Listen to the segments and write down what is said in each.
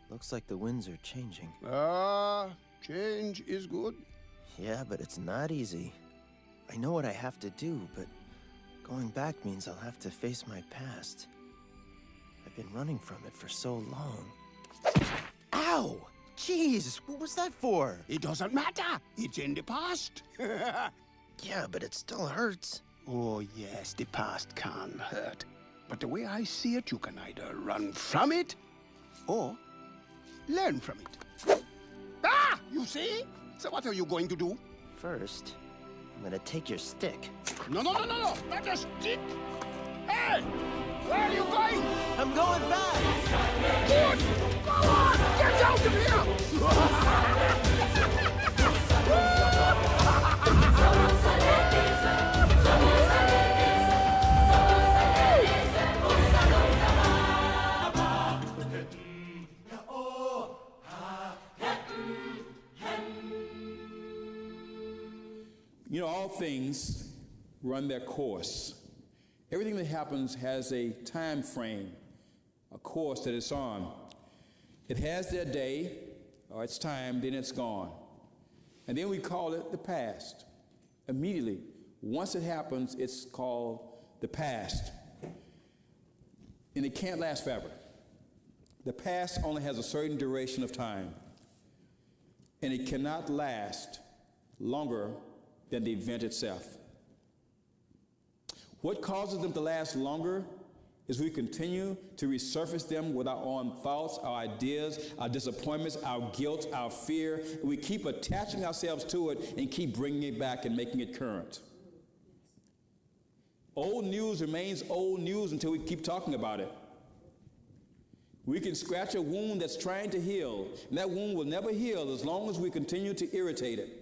Looks like the winds are changing. Change is good. Yeah, but it's not easy. I know what I have to do, but going back means I'll have to face my past. I've been running from it for so long. Ow! Jeez, what was that for? It doesn't matter. It's in the past. Yeah, but it still hurts. Oh, yes, the past can hurt. But the way I see it, you can either run from it or learn from it. Ah! You see? So what are you going to do? First, I'm gonna take your stick. No. Not a stick. Hey! Where are you going? I'm going back! Good! Go on! Get out of here! You know, all things run their course. Everything that happens has a time frame, a course that it's on. It has their day, or its time, then it's gone. And then we call it the past. Immediately, once it happens, it's called the past. And it can't last forever. The past only has a certain duration of time. And it cannot last longer than the event itself. What causes them to last longer is we continue to resurface them with our own thoughts, our ideas, our disappointments, our guilt, our fear. And we keep attaching ourselves to it and keep bringing it back and making it current. Old news remains old news until we keep talking about it. We can scratch a wound that's trying to heal, and that wound will never heal as long as we continue to irritate it.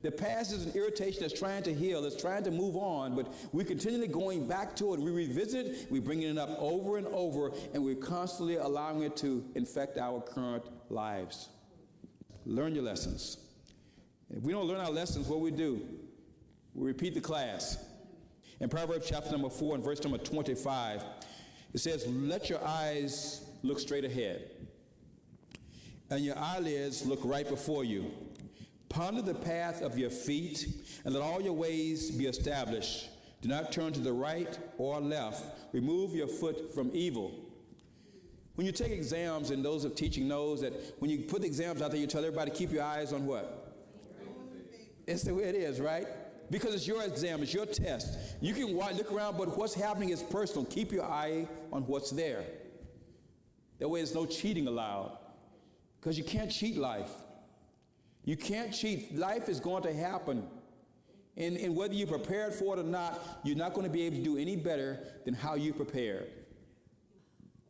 The past is an irritation that's trying to heal, that's trying to move on, but we're continually going back to it. We revisit it, we're bringing it up over and over, and we're constantly allowing it to infect our current lives. Learn your lessons. If we don't learn our lessons, what we do? We repeat the class. In Proverbs chapter number 4 and verse number 25, it says, "Let your eyes look straight ahead, and your eyelids look right before you. Ponder the path of your feet, and let all your ways be established. Do not turn to the right or left. Remove your foot from evil." When you take exams, and those of teaching knows that when you put the exams out there, you tell everybody, keep your eyes on what? It's the way it is, right? Because it's your exam, it's your test. You can look around, but what's happening is personal. Keep your eye on what's there. That way there's no cheating allowed. Because you can't cheat life. You can't cheat. Life is going to happen. And whether you're prepared for it or not, you're not going to be able to do any better than how you prepared.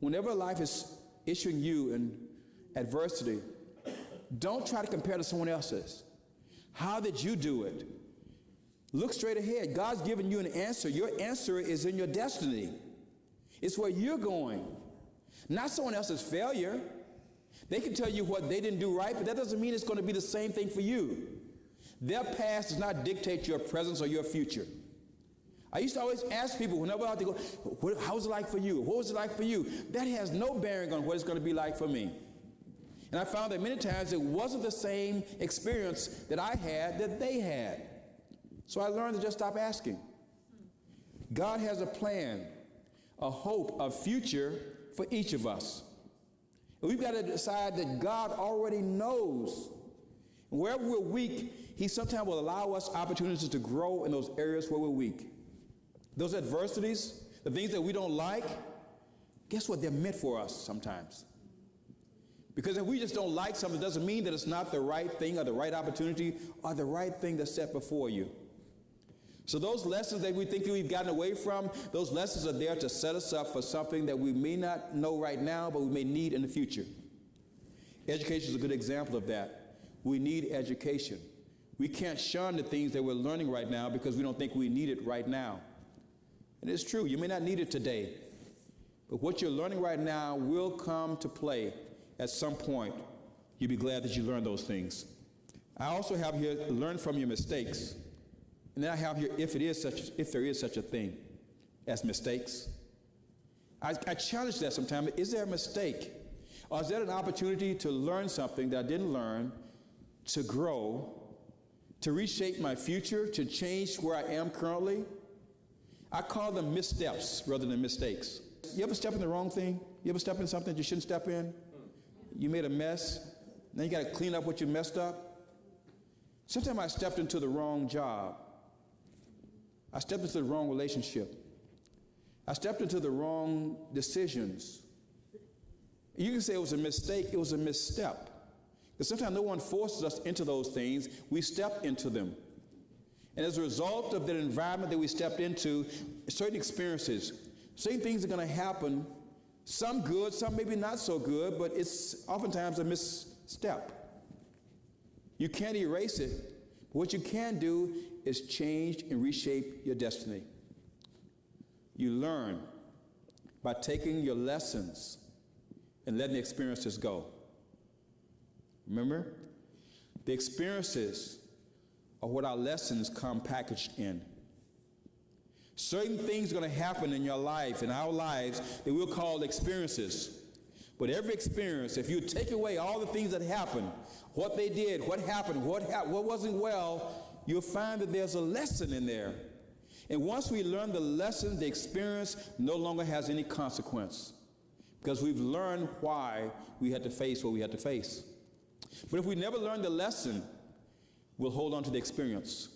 Whenever life is issuing you an adversity, don't try to compare to someone else's. How did you do it? Look straight ahead. God's given you an answer. Your answer is in your destiny. It's where you're going, not someone else's failure. They can tell you what they didn't do right, but that doesn't mean it's going to be the same thing for you. Their past does not dictate your presence or your future. I used to always ask people whenever I go, how was it like for you? What was it like for you? That has no bearing on what it's going to be like for me. And I found that many times it wasn't the same experience that I had that they had. So I learned to just stop asking. God has a plan, a hope, a future for each of us. And we've got to decide that God already knows. And wherever we're weak, He sometimes will allow us opportunities to grow in those areas where we're weak. Those adversities, the things that we don't like, guess what? They're meant for us sometimes. Because if we just don't like something, it doesn't mean that it's not the right thing or the right opportunity or the right thing that's set before you. So those lessons that we think that we've gotten away from, those lessons are there to set us up for something that we may not know right now, but we may need in the future. Education is a good example of that. We need education. We can't shun the things that we're learning right now because we don't think we need it right now. And it's true, you may not need it today, but what you're learning right now will come to play at some point. You'll be glad that you learned those things. I also have here, learn from your mistakes. And then I have here, if there is such a thing as mistakes. I challenge that sometimes. Is there a mistake? Or is that an opportunity to learn something that I didn't learn, to grow, to reshape my future, to change where I am currently? I call them missteps rather than mistakes. You ever step in the wrong thing? You ever step in something you shouldn't step in? You made a mess. Now you got to clean up what you messed up. Sometimes I stepped into the wrong job. I stepped into the wrong relationship. I stepped into the wrong decisions. You can say it was a mistake, it was a misstep. Because sometimes no one forces us into those things, we step into them. And as a result of that environment that we stepped into, certain experiences, certain things are going to happen, some good, some maybe not so good, but it's oftentimes a misstep. You can't erase it. But what you can do is change and reshape your destiny. You learn by taking your lessons and letting the experiences go. Remember? The experiences are what our lessons come packaged in. Certain things are going to happen in your life, in our lives, that we'll call experiences. But every experience, if you take away all the things that happened, what they did, what happened, what wasn't well, you'll find that there's a lesson in there. And once we learn the lesson, the experience no longer has any consequence, because we've learned why we had to face what we had to face. But if we never learn the lesson, we'll hold on to the experience.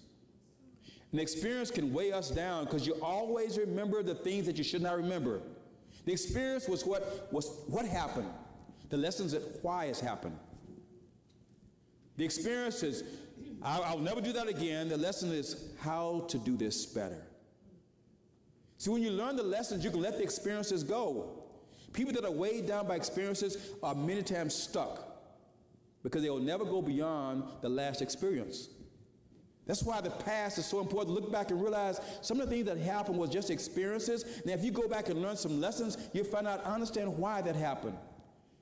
And the experience can weigh us down because you always remember the things that you should not remember. The experience was what happened. The lessons that why has happened. The experience is, I'll never do that again. The lesson is how to do this better. See, when you learn the lessons, you can let the experiences go. People that are weighed down by experiences are many times stuck because they will never go beyond the last experience. That's why the past is so important. Look back and realize some of the things that happened was just experiences. Now, if you go back and learn some lessons, you'll find out, understand why that happened.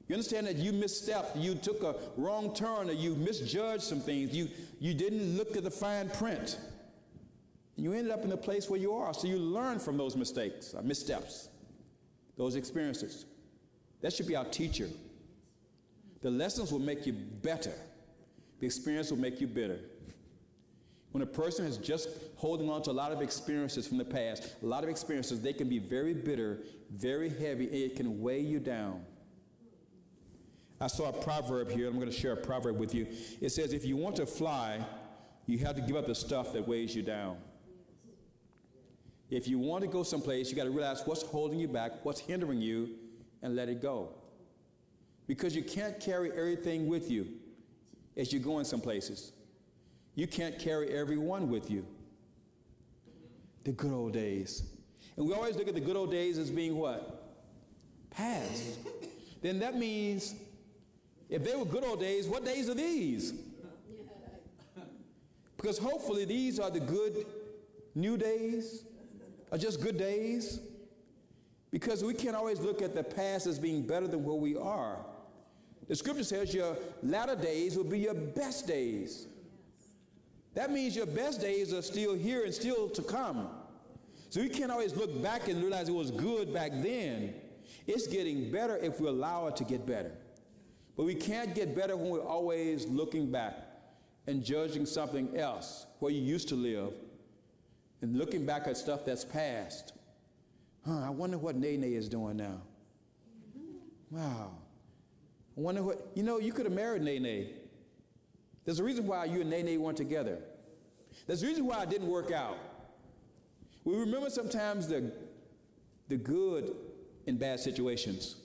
You understand that you misstepped, you took a wrong turn, or you misjudged some things. You didn't look at the fine print. And you ended up in the place where you are. So you learn from those mistakes, missteps, those experiences. That should be our teacher. The lessons will make you better. The experience will make you bitter. When a person is just holding on to a lot of experiences from the past, a lot of experiences, they can be very bitter, very heavy, and it can weigh you down. I saw a proverb here. I'm going to share a proverb with you. It says, if you want to fly, you have to give up the stuff that weighs you down. If you want to go someplace, you got to realize what's holding you back, what's hindering you, and let it go. Because you can't carry everything with you as you're going some places. You can't carry everyone with you. The good old days. And we always look at the good old days as being what? Past. Then that means if they were good old days, what days are these? Because hopefully these are the good new days, or just good days. Because we can't always look at the past as being better than where we are. The scripture says your latter days will be your best days. That means your best days are still here and still to come. So we can't always look back and realize it was good back then. It's getting better if we allow it to get better. But we can't get better when we're always looking back and judging something else, where you used to live, and looking back at stuff that's past. I wonder what Nene is doing now. Wow. I wonder what, you could have married Nene. There's a reason why you and Nene weren't together. There's a reason why it didn't work out. We remember sometimes the good in bad situations.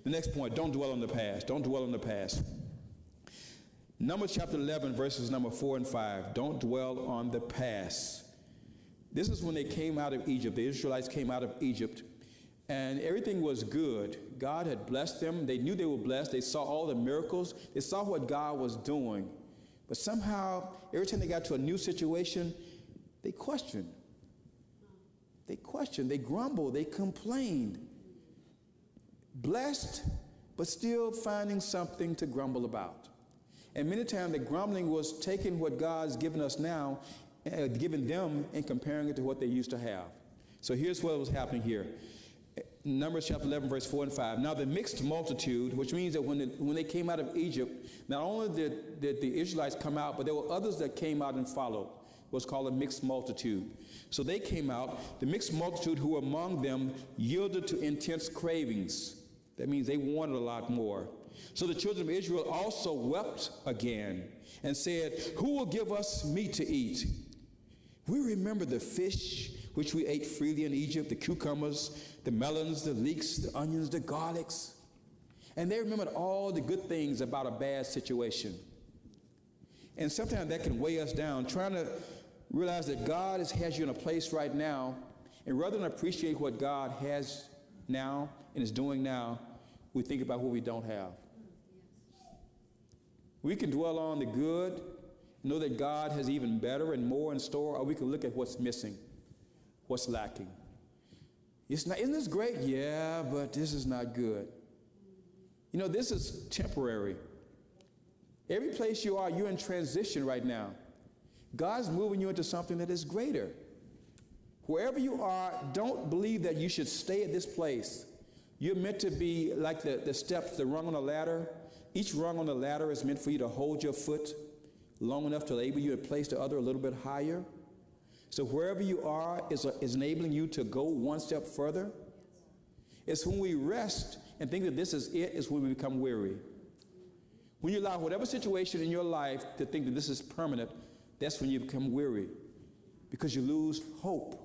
The next point, don't dwell on the past. Don't dwell on the past. Numbers chapter 11, verses number 4 and 5. Don't dwell on the past. This is when they came out of Egypt. The Israelites came out of Egypt, and everything was good. God had blessed them. They knew they were blessed. They saw all the miracles. They saw what God was doing. But somehow, every time they got to a new situation, they questioned. They grumbled, they complained. Blessed, but still finding something to grumble about. And many times the grumbling was taking what God's given us now, given them, and comparing it to what they used to have. So here's what was happening here. Numbers chapter 11, verse 4 and 5. Now the mixed multitude, which means that when they came out of Egypt, not only did the Israelites come out, but there were others that came out and followed. What's called a mixed multitude. So they came out. The mixed multitude who were among them yielded to intense cravings. That means they wanted a lot more. So the children of Israel also wept again and said, "Who will give us meat to eat? We remember the fish which we ate freely in Egypt, the cucumbers, the melons, the leeks, the onions, the garlics." And they remembered all the good things about a bad situation. And sometimes that can weigh us down, trying to realize that God has you in a place right now, and rather than appreciate what God has now and is doing now, we think about what we don't have. We can dwell on the good, know that God has even better and more in store, or we can look at what's missing, what's lacking. Isn't this great? Yeah, but this is not good. You know, this is temporary. Every place you are, you're in transition right now. God's moving you into something that is greater. Wherever you are, don't believe that you should stay at this place. You're meant to be like the steps, the rung on the ladder. Each rung on the ladder is meant for you to hold your foot long enough to enable you to place the other a little bit higher. So wherever you are is enabling you to go one step further. It's when we rest and think that this is it, is when we become weary. When you allow whatever situation in your life to think that this is permanent, that's when you become weary, because you lose hope.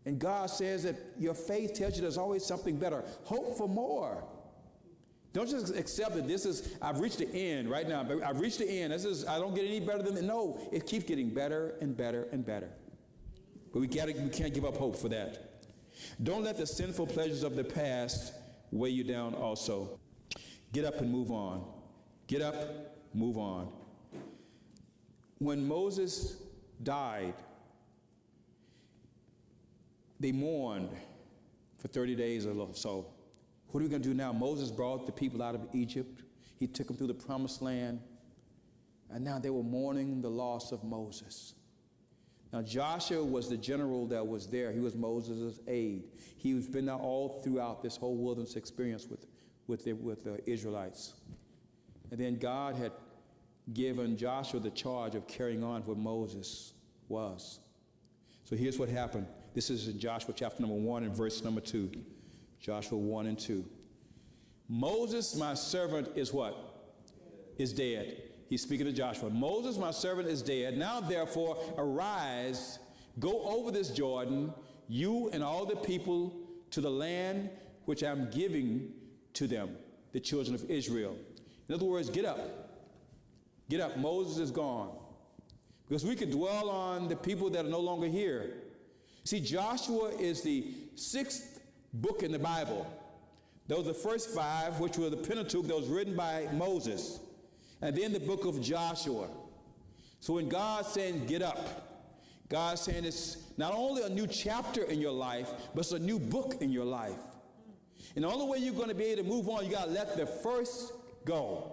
And God says that your faith tells you there's always something better. Hope for more. Don't just accept that I've reached the end right now. I've reached the end. I don't get any better than that. No, it keeps getting better and better and better. But we can't give up hope for that. Don't let the sinful pleasures of the past weigh you down also. Get up and move on. Get up, move on. When Moses died, they mourned for 30 days or so. What are we going to do now? Moses brought the people out of Egypt. He took them through the promised land. And now they were mourning the loss of Moses. Now Joshua was the general that was there. He was Moses' aide. He's been there all throughout this whole wilderness experience with the Israelites. And then God had given Joshua the charge of carrying on what Moses was. So here's what happened. This is in Joshua chapter number 1 and verse number 2. Joshua 1 and 2. Moses, my servant, is what? Is dead. He's speaking to Joshua. Moses, my servant, is dead. Now, therefore, arise, go over this Jordan, you and all the people, to the land which I'm giving to them, the children of Israel. In other words, get up. Get up. Moses is gone. Because we could dwell on the people that are no longer here. See, Joshua is the 6th book in the Bible. Those are the first 5, which were the Pentateuch, that was written by Moses. And then the book of Joshua. So when God's saying get up, God's saying it's not only a new chapter in your life, but it's a new book in your life. And the only way you're going to be able to move on, you got to let the first go.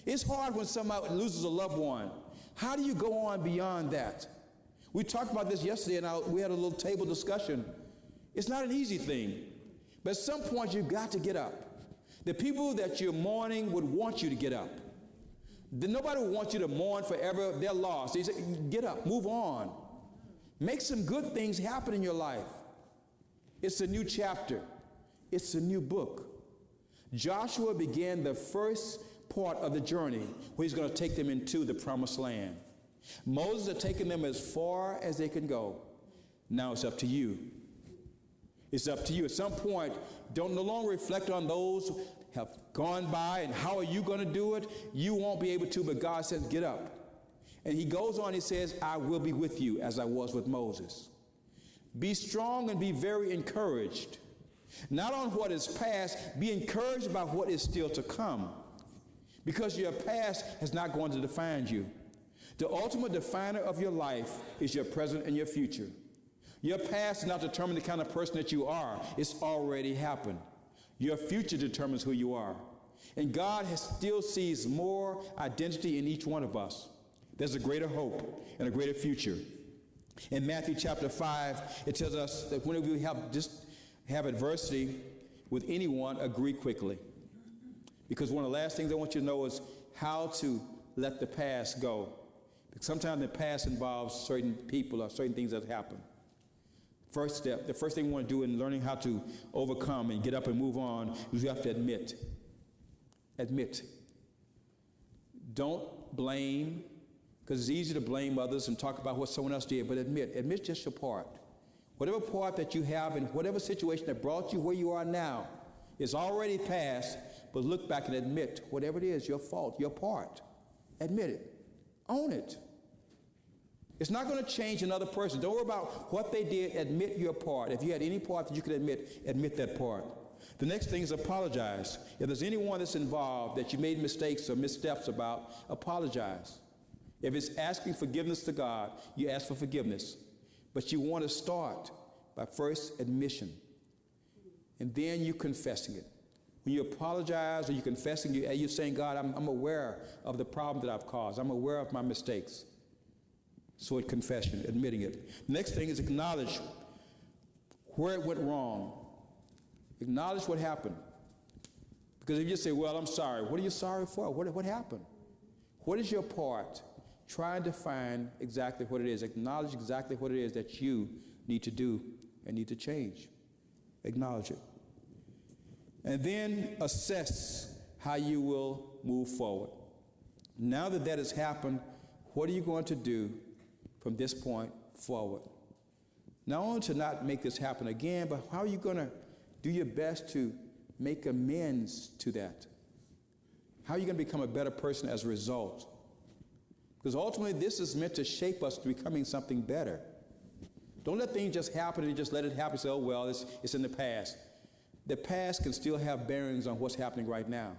It's hard when somebody loses a loved one. How do you go on beyond that? We talked about this yesterday, and we had a little table discussion. It's not an easy thing. But at some point, you've got to get up. The people that you're mourning would want you to get up. Nobody would want you to mourn forever. They're lost. They say, get up, move on. Make some good things happen in your life. It's a new chapter. It's a new book. Joshua began the first part of the journey where he's going to take them into the promised land. Moses had taken them as far as they can go. Now it's up to you. It's up to you. At some point, don't no longer reflect on those who have gone by and how are you going to do it. You won't be able to, but God says, get up. And he goes on, he says, I will be with you as I was with Moses. Be strong and be very encouraged. Not on what is past, be encouraged about what is still to come. Because your past is not going to define you. The ultimate definer of your life is your present and your future. Your past does not determine the kind of person that you are. It's already happened. Your future determines who you are. And God still sees more identity in each one of us. There's a greater hope and a greater future. In Matthew chapter 5, it tells us that when we have just have adversity with anyone, agree quickly. Because one of the last things I want you to know is how to let the past go. Because sometimes the past involves certain people or certain things that happen. First step, the first thing we want to do in learning how to overcome and get up and move on is you have to admit. Admit. Don't blame, because it's easy to blame others and talk about what someone else did, but admit. Admit just your part. Whatever part that you have in whatever situation that brought you where you are now is already past, but look back and admit whatever it is, your fault, your part. Admit it. Own it. It's not going to change another person. Don't worry about what they did. Admit your part. If you had any part that you could admit that part. The next thing is apologize. If there's anyone that's involved that you made mistakes or missteps about, apologize. If it's asking forgiveness to God, you ask for forgiveness. But you want to start by first admission, and then you confessing it. When you apologize or you're confessing, you're saying, God, I'm aware of the problem that I've caused. I'm aware of my mistakes. So it's confession, admitting it. The next thing is acknowledge where it went wrong. Acknowledge what happened. Because if you just say, well, I'm sorry, what are you sorry for? What happened? What is your part? Try and define exactly what it is. Acknowledge exactly what it is that you need to do and need to change. Acknowledge it. And then assess how you will move forward. Now that that has happened, what are you going to do from this point forward? Not only to not make this happen again, but how are you going to do your best to make amends to that? How are you going to become a better person as a result? Because ultimately, this is meant to shape us to becoming something better. Don't let things just happen and just let it happen and say, oh, well, it's in the past. The past can still have bearings on what's happening right now.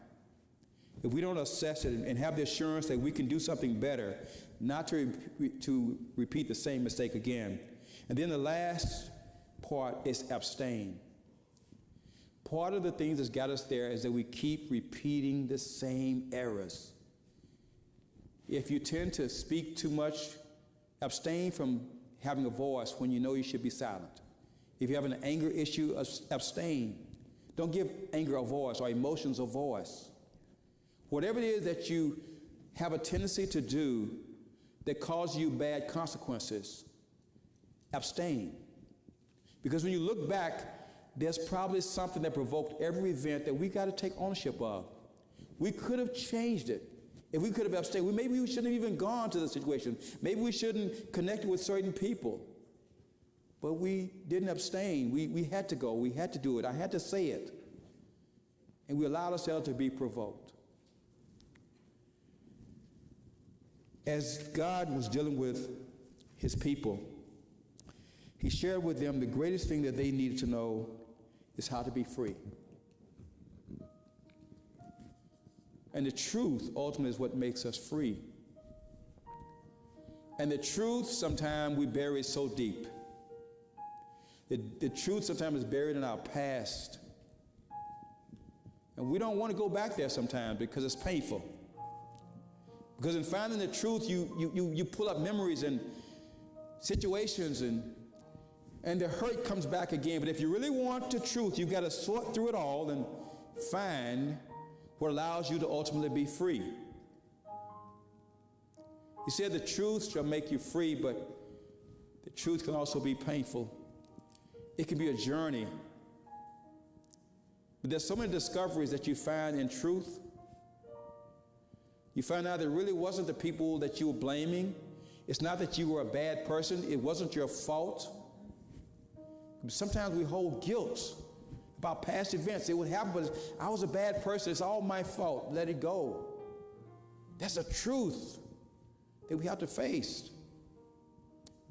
If we don't assess it and have the assurance that we can do something better, not to repeat the same mistake again. And then the last part is abstain. Part of the things that's got us there is that we keep repeating the same errors. If you tend to speak too much, abstain from having a voice when you know you should be silent. If you have an anger issue, abstain. Don't give anger a voice or emotions a voice. Whatever it is that you have a tendency to do that causes you bad consequences, abstain. Because when you look back, there's probably something that provoked every event that we got to take ownership of. We could have changed it. If we could have abstained, maybe we shouldn't have even gone to the situation. Maybe we shouldn't connect with certain people. But we didn't abstain. We had to go. We had to do it. I had to say it. And we allowed ourselves to be provoked. As God was dealing with his people, he shared with them the greatest thing that they needed to know is how to be free. And the truth ultimately is what makes us free. And the truth sometimes we bury so deep. The truth sometimes is buried in our past. And we don't want to go back there sometimes because it's painful. Because in finding the truth, you pull up memories and situations and the hurt comes back again. But if you really want the truth, you've got to sort through it all and find what allows you to ultimately be free. He said the truth shall make you free, but the truth can also be painful. It can be a journey. But there's so many discoveries that you find in truth. You find out that it really wasn't the people that you were blaming. It's not that you were a bad person. It wasn't your fault. Sometimes we hold guilt about past events. It would happen, but I was a bad person. It's all my fault. Let it go. That's a truth that we have to face.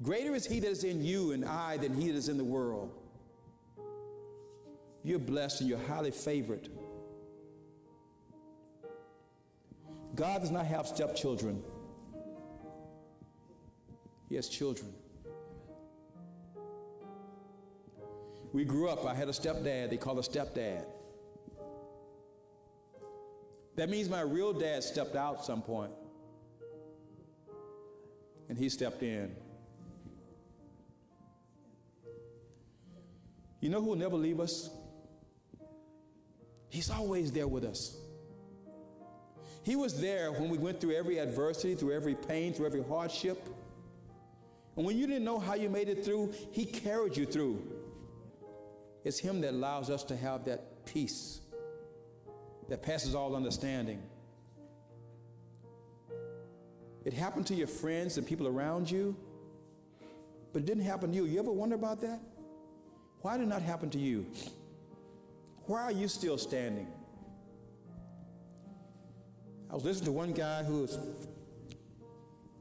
Greater is he that is in you and I than he that is in the world. You're blessed and you're highly favored. God does not have stepchildren. He has children. We grew up, I had a stepdad, they call it stepdad. That means my real dad stepped out at some point. And he stepped in. You know who will never leave us? He's always there with us. He was there when we went through every adversity, through every pain, through every hardship. And when you didn't know how you made it through, he carried you through. It's him that allows us to have that peace that passes all understanding. It happened to your friends and people around you, but it didn't happen to you. You ever wonder about that? Why did it not happen to you? Why are you still standing? I was listening to one guy who was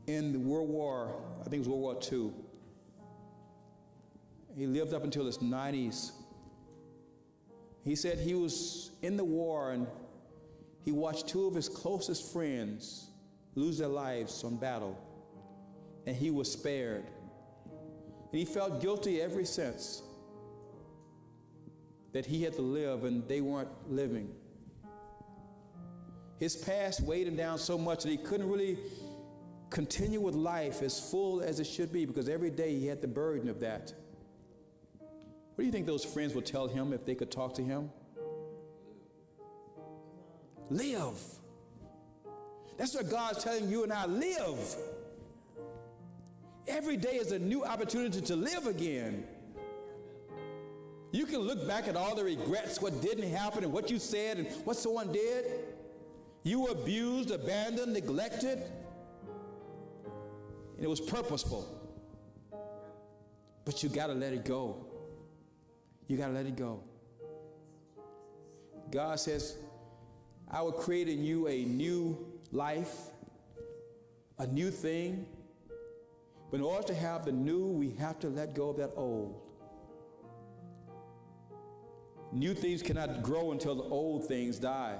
in the World War, I think it was World War II. He lived up until his 90s. He said he was in the war and he watched two of his closest friends lose their lives on battle, and he was spared. And he felt guilty ever since that he had to live and they weren't living. His past weighed him down so much that he couldn't really continue with life as full as it should be, because every day he had the burden of that. What do you think those friends would tell him if they could talk to him? Live. That's what God's telling you and I, live. Every day is a new opportunity to live again. You can look back at all the regrets, what didn't happen and what you said and what someone did. You were abused, abandoned, neglected, and it was purposeful. But you got to let it go. You got to let it go. God says, I will create in you a new life, a new thing. But in order to have the new, we have to let go of that old. New things cannot grow until the old things die.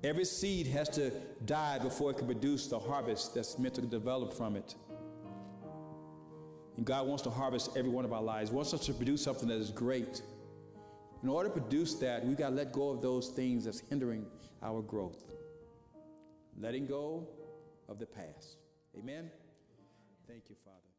Every seed has to die before it can produce the harvest that's meant to develop from it. And God wants to harvest every one of our lives. He wants us to produce something that is great. In order to produce that, we've got to let go of those things that's hindering our growth. Letting go of the past. Amen? Thank you, Father.